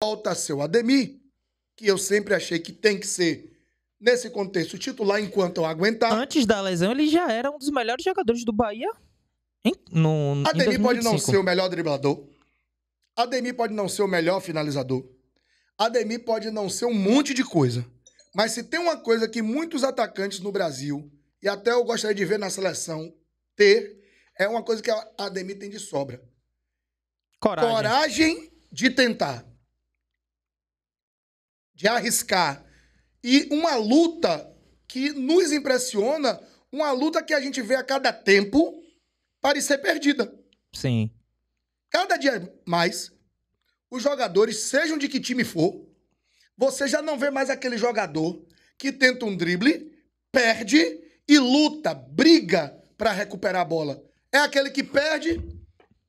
volta a ser o Ademir, que eu sempre achei que tem que ser, nesse contexto, titular enquanto eu aguentar. Antes da lesão, ele já era um dos melhores jogadores do Bahia em Ademir pode não 2025. ser o melhor driblador. Ademir pode não ser o melhor finalizador. Ademir pode não ser um monte de coisa. Mas se tem uma coisa que muitos atacantes no Brasil, e até eu gostaria de ver na seleção ter, é uma coisa que a Ademir tem de sobra. Coragem de tentar. De arriscar. E uma luta que nos impressiona, uma luta que a gente vê a cada tempo parecer perdida. Sim. Cada dia mais, os jogadores, sejam de que time for, você já não vê mais aquele jogador que tenta um drible, perde e luta, briga para recuperar a bola. É aquele que perde,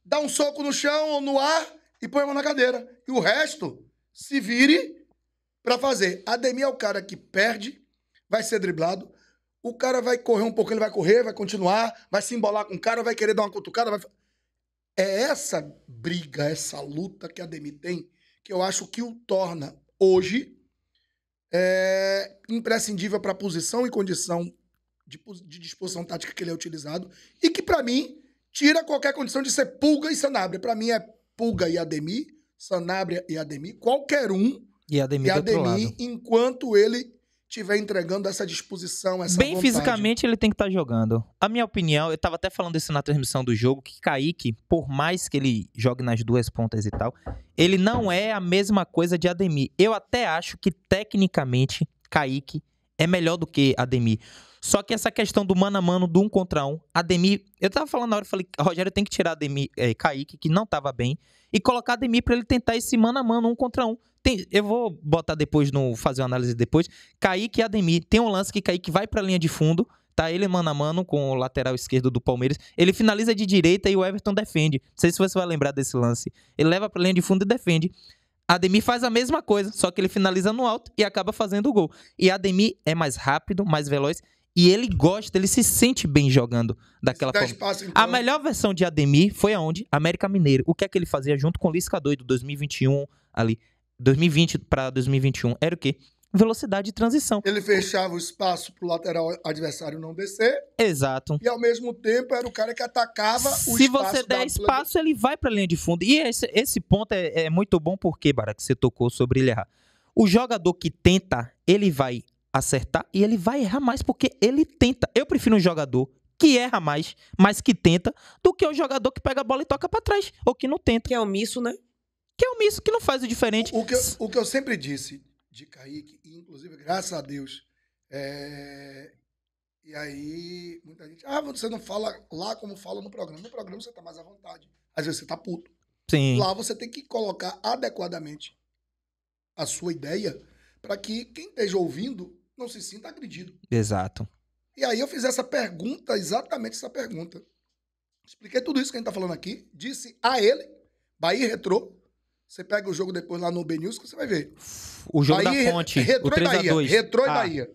dá um soco no chão ou no ar e põe a mão na cadeira. E o resto se vire para fazer. Ademir é o cara que perde, vai ser driblado, o cara vai correr um pouco, ele vai correr, vai continuar, vai se embolar com o cara, vai querer dar uma cutucada, vai... É essa briga, essa luta que a Ademir tem, que eu acho que o torna, hoje, imprescindível para a posição e condição de disposição tática que ele é utilizado, e que, para mim, tira qualquer condição de ser Pulga e Sanabria. Para mim, é Pulga e Ademir, Sanabria e Ademir, qualquer um e Ademir, enquanto ele estiver entregando essa disposição, essa bem vontade. Fisicamente, ele tem que estar jogando. A minha opinião, eu estava até falando isso na transmissão do jogo, que Kaique, por mais que ele jogue nas duas pontas e tal, ele não é a mesma coisa de Ademir. Eu até acho que, tecnicamente, Kaique é melhor do que Ademir. Só que essa questão do mano a mano, do 1 contra 1, Ademir... Eu tava falando na hora, eu falei, Rogério tem que tirar Ademir, Kaique, que não tava bem, e colocar Ademir pra ele tentar esse mano a mano, 1 contra 1. Eu vou botar depois, fazer uma análise depois. Kaique e Ademir. Tem um lance que Kaique vai pra linha de fundo, tá ele mano a mano com o lateral esquerdo do Palmeiras. Ele finaliza de direita e o Everton defende. Não sei se você vai lembrar desse lance. Ele leva pra linha de fundo e defende. Ademir faz a mesma coisa, só que ele finaliza no alto e acaba fazendo o gol. E Ademir é mais rápido, mais veloz, e ele gosta, ele se sente bem jogando daquela forma. Espaço, então. A melhor versão de Ademir foi aonde? América Mineiro. O que é que ele fazia junto com o Lisca Doido, 2021 ali, 2020 para 2021? Era o quê? Velocidade de transição. Ele fechava o espaço pro lateral adversário não descer. Exato. E ao mesmo tempo era o cara que atacava o espaço. Se você der espaço, ele vai pra linha de fundo. E esse ponto é muito bom porque, Bara, que você tocou sobre ele errar. O jogador que tenta, ele vai acertar e ele vai errar mais porque ele tenta. Eu prefiro um jogador que erra mais, mas que tenta, do que o jogador que pega a bola e toca pra trás, ou que não tenta. Que é omisso, né? Que é omisso, que não faz o diferente. O que eu sempre disse de Kaique, e inclusive, graças a Deus, e aí muita gente, você não fala lá como fala no programa. No programa você tá mais à vontade. Às vezes você tá puto. Sim. Lá você tem que colocar adequadamente a sua ideia para que quem esteja ouvindo não se sinta agredido. Exato. E aí eu fiz essa pergunta, exatamente essa pergunta. Expliquei tudo isso que a gente tá falando aqui, disse a ele, Bahia e Retrô. Você pega o jogo depois lá no BNews, que você vai ver. O jogo Bahia, da Fonte, Retrô o 3x2. Retrô e Bahia.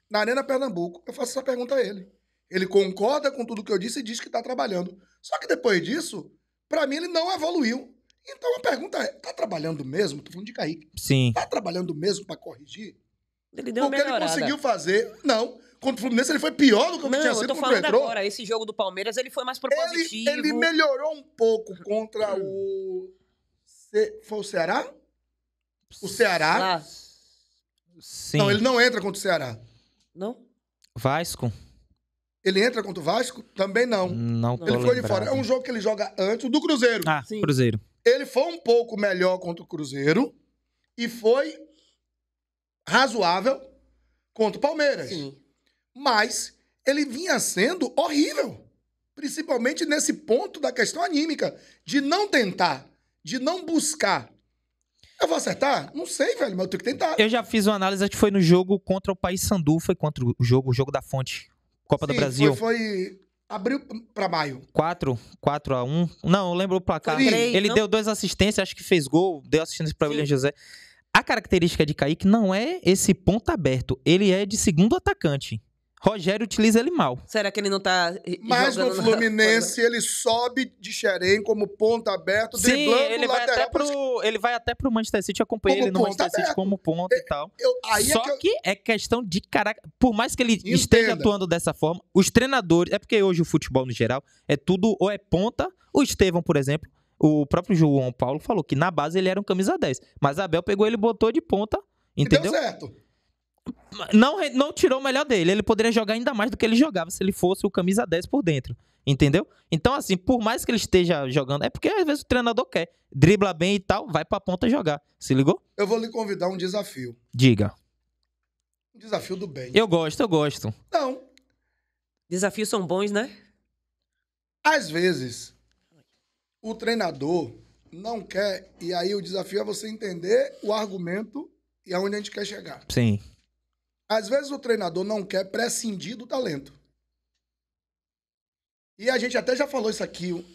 Na Arena Pernambuco, eu faço essa pergunta a ele. Ele concorda com tudo que eu disse e diz que tá trabalhando. Só que depois disso, pra mim ele não evoluiu. Então a pergunta é, tá trabalhando mesmo? Tô falando de Kaique. Sim. Tá trabalhando mesmo pra corrigir? Ele deu uma Porque melhorada. ele conseguiu fazer... Não, contra o Fluminense ele foi pior do que o que tinha sido eu tô contra o falando Retrô. agora. Esse jogo do Palmeiras, ele foi mais propositivo. Ele melhorou um pouco contra o... Foi o Ceará? O Ceará? Sim. Não, ele não entra contra o Ceará. Não? Vasco? Ele entra contra o Vasco? Também não. Não tô Ele ficou de lembrado. fora. É um jogo que ele joga antes, o do Cruzeiro. Sim. Cruzeiro. Ele foi um pouco melhor contra o Cruzeiro e foi razoável contra o Palmeiras. Sim. Mas ele vinha sendo horrível. Principalmente nesse ponto da questão anímica. De não tentar, de não buscar. Eu vou acertar? Não sei, velho, mas eu tenho que tentar. Eu já fiz uma análise, acho que foi no jogo contra o Paysandu, foi contra o jogo da Fonte. Copa do Brasil. Foi abril pra maio. 4x1. Não, eu lembro o placar. Foi 3, Ele não? deu 2 assistências, acho que fez gol, deu assistência pra William José. A característica de Kaique não é esse ponto aberto, ele é de segundo atacante. Rogério utiliza ele mal. Será que ele não tá Mas no jogando na- Fluminense ele sobe de Xerém como ponta aberto, Sim, driblando ele o vai, lateral. ele vai até pro Manchester City, eu acompanhei Como ele no ponta Manchester City aberto. como ponta e tal. Aí Só é que eu- que é questão de caráter. Por mais que ele Entenda. esteja atuando dessa forma, os treinadores. É porque hoje o futebol, no geral, é tudo ou é ponta. O Estevão, por exemplo, o próprio João Paulo falou que na base ele era um camisa 10. Mas Abel pegou ele e botou de ponta. Entendeu? Deu certo. Não tirou o melhor dele. Ele poderia jogar ainda mais do que ele jogava se ele fosse o camisa 10 por dentro. Entendeu? Então, assim, por mais que ele esteja jogando, é porque às vezes o treinador quer. Dribla bem e tal, vai pra ponta jogar. Se ligou? Eu vou lhe convidar um desafio. Diga. Um desafio do bem. Eu gosto. Não. Desafios são bons, né? Às vezes, o treinador não quer, e aí o desafio é você entender o argumento e aonde a gente quer chegar. Sim. Às vezes o treinador não quer prescindir do talento. E a gente até já falou isso aqui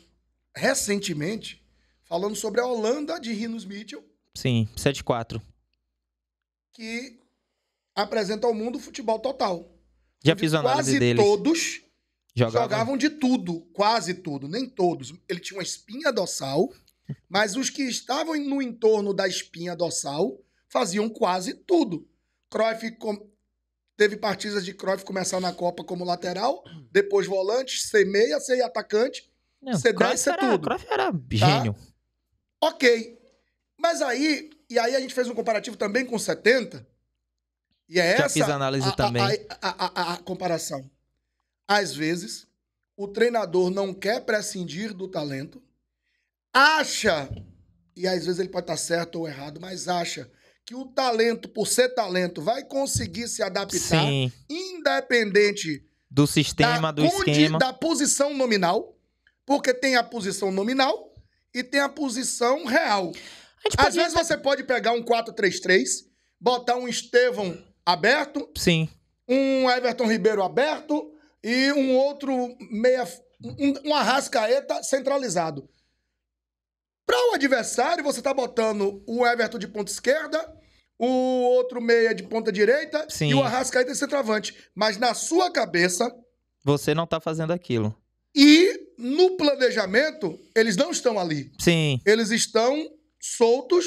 recentemente, falando sobre a Holanda de Rinus Mitchell, Sim, 7-4. que apresenta ao mundo o futebol total. Já Onde fiz a análise quase deles. todos Jogavam. jogavam de tudo, quase tudo, nem todos. Ele tinha uma espinha dorsal, mas os que estavam no entorno da espinha dorsal faziam quase tudo. Cruyff teve partidas de Cruyff começar na Copa como lateral, depois volante, ser meia, ser atacante, Não, ser 10, Cruyff ser tudo. Cruyff era gênio. Ok. Mas aí, a gente fez um comparativo também com 70, e é Já essa fiz análise também. a comparação. Às vezes, o treinador não quer prescindir do talento, acha, e às vezes ele pode estar certo ou errado, mas acha que o talento, por ser talento, vai conseguir se adaptar, Sim. independente Do sistema, do esquema. da posição nominal, porque tem a posição nominal e tem a posição real. A gente Às podia vezes até- você pode pegar um 4-3-3, botar um Estevão aberto, Sim. um Everton Ribeiro aberto e um outro um Arrascaeta centralizado. Para o adversário, você tá botando o Everton de ponta esquerda, o outro meia de ponta direita Sim. e o Arrascaeta de centroavante. Mas na sua cabeça Você não tá fazendo aquilo. e no planejamento, eles não estão ali. Sim. Eles estão soltos,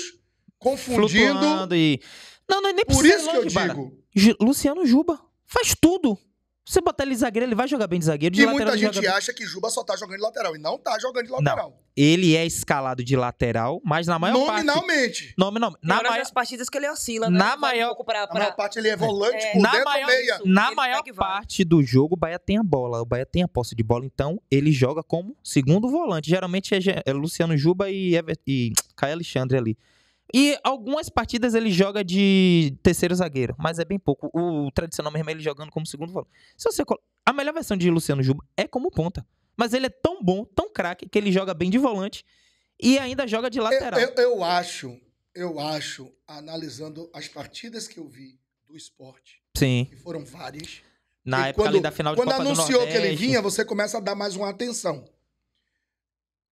confundindo. Flutuando e... Não, nem Por precisa isso ir que eu longe, Bara. digo. Luciano Juba faz tudo. Você botar ele zagueiro, ele vai jogar bem de zagueiro. De E lateral, muita ele joga gente bem. acha que Juba só tá jogando de lateral. E não tá jogando de lateral. Ele é escalado de lateral, mas na maior parte... Nominalmente. Nominalmente. Na Na maior... das partidas que ele oscila, né? Na Vai maior- um pouco pra... A maior parte ele é volante, É. por Na dentro maior- meia. isso. Na Ele maior pega e vai. parte do jogo, o Bahia tem a bola. O Bahia tem a posse de bola, então ele joga como segundo volante. Geralmente é Luciano Juba e Caio Alexandre ali. E algumas partidas ele joga de terceiro zagueiro, mas é bem pouco. O tradicional mesmo é ele jogando como segundo volante. Se você a melhor versão de Luciano Juba é como ponta. Mas ele é tão bom, tão craque, que ele joga bem de volante e ainda joga de lateral. Eu acho, analisando as partidas que eu vi do esporte, Sim. que foram várias, Na e época ali da final de quando Copa do anunciou que ele Nordeste. vinha, você começa a dar mais uma atenção.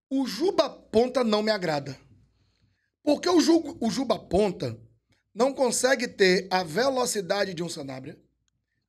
O Juba Ponta não me agrada. Porque o Juba Ponta não consegue ter a velocidade de um Sanabria,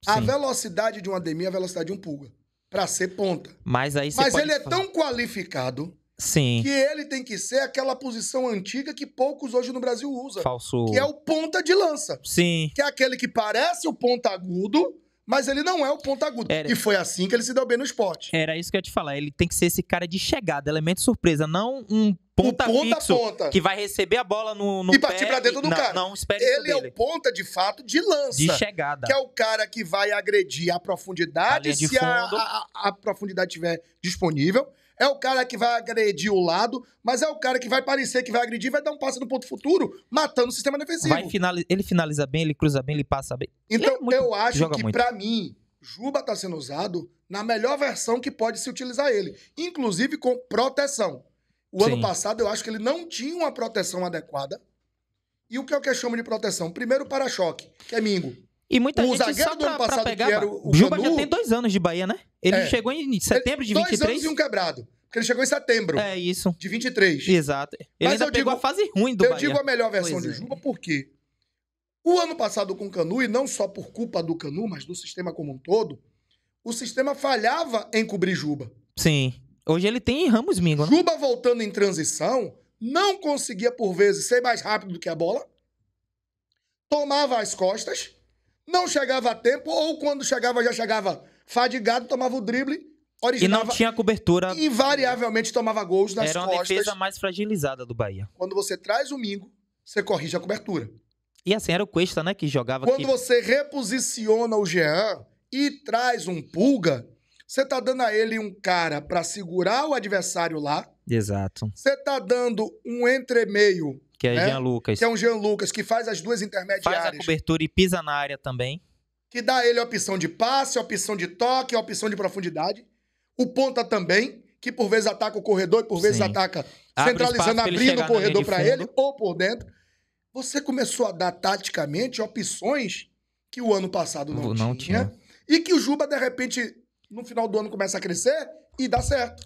a Sim. velocidade de um Ademir, a velocidade de um Pulga, pra ser ponta. Mas aí você Mas pode ele é falar- tão qualificado Sim. que ele tem que ser aquela posição antiga que poucos hoje no Brasil usam, Falso. que é o ponta de lança. Sim. Que é aquele que parece o ponta agudo, mas ele não é o ponta agudo. Era- E foi assim que ele se deu bem no esporte. Era isso que eu ia te falar. Ele tem que ser esse cara de chegada, elemento surpresa, não um ponta, o ponta fixo ponta. que vai receber a bola no E partir pé pra dentro do não, cara. Não, espere isso Ele é dele. o ponta, de fato, de lança. De chegada. Que é o cara que vai agredir a A profundidade, linha de se fundo. a profundidade estiver disponível. É o cara que vai agredir o lado, mas é o cara que vai parecer que vai agredir e vai dar um passe no ponto futuro, matando o sistema defensivo. Ele finaliza bem, ele cruza bem, ele passa bem. Então, Ele é muito- eu acho joga que, muito. pra mim, Juba tá sendo usado na melhor versão que pode se utilizar ele. Inclusive com proteção. O Sim. ano passado, eu acho que ele não tinha uma proteção adequada. E o que eu chamo de proteção? Primeiro, o para-choque, que é Mingo. E muita O gente, zagueiro só do ano pra passado, pegar, que era o Juba Canu- já tem 2 anos de Bahia, né? Ele É. chegou em setembro de 23. 2 anos e um quebrado. Porque ele chegou em setembro É isso. de 23. Exato. Ele Mas ainda eu pegou digo- a fase ruim do Eu Bahia. digo a melhor versão Pois de é. Juba porque o ano passado com o Canu, e não só por culpa do Canu, mas do sistema como um todo, o sistema falhava em cobrir Juba. Sim. Hoje ele tem Ramos Mingo, né? Juba voltando em transição, não conseguia, por vezes, ser mais rápido do que a bola, tomava as costas, não chegava a tempo, ou quando chegava, já chegava fadigado, tomava o drible, originava... E não tinha cobertura. Invariavelmente tomava gols nas Era uma costas. defesa mais fragilizada do Bahia. Quando você traz o Mingo, você corrige a cobertura. E assim, era o Cuesta, né, que jogava Quando aqui. você reposiciona o Jean e traz um Pulga, você tá dando a ele um cara para segurar o adversário lá. Exato. Você tá dando um entremeio, Que é né? Jean Lucas. Que é um Jean Lucas, que faz as duas intermediárias. Faz a cobertura e pisa na área também. Que dá a ele a opção de passe, a opção de toque, a opção de profundidade. O ponta também, que por vezes ataca o corredor e por vezes Sim. ataca Abre centralizando, espaço pra ele abrindo chegar o na linha corredor de para fundo. ele ou por dentro. Você começou a dar taticamente opções que o ano passado não Não tinha. tinha. E que o Juba, de repente, no final do ano começa a crescer e dá certo.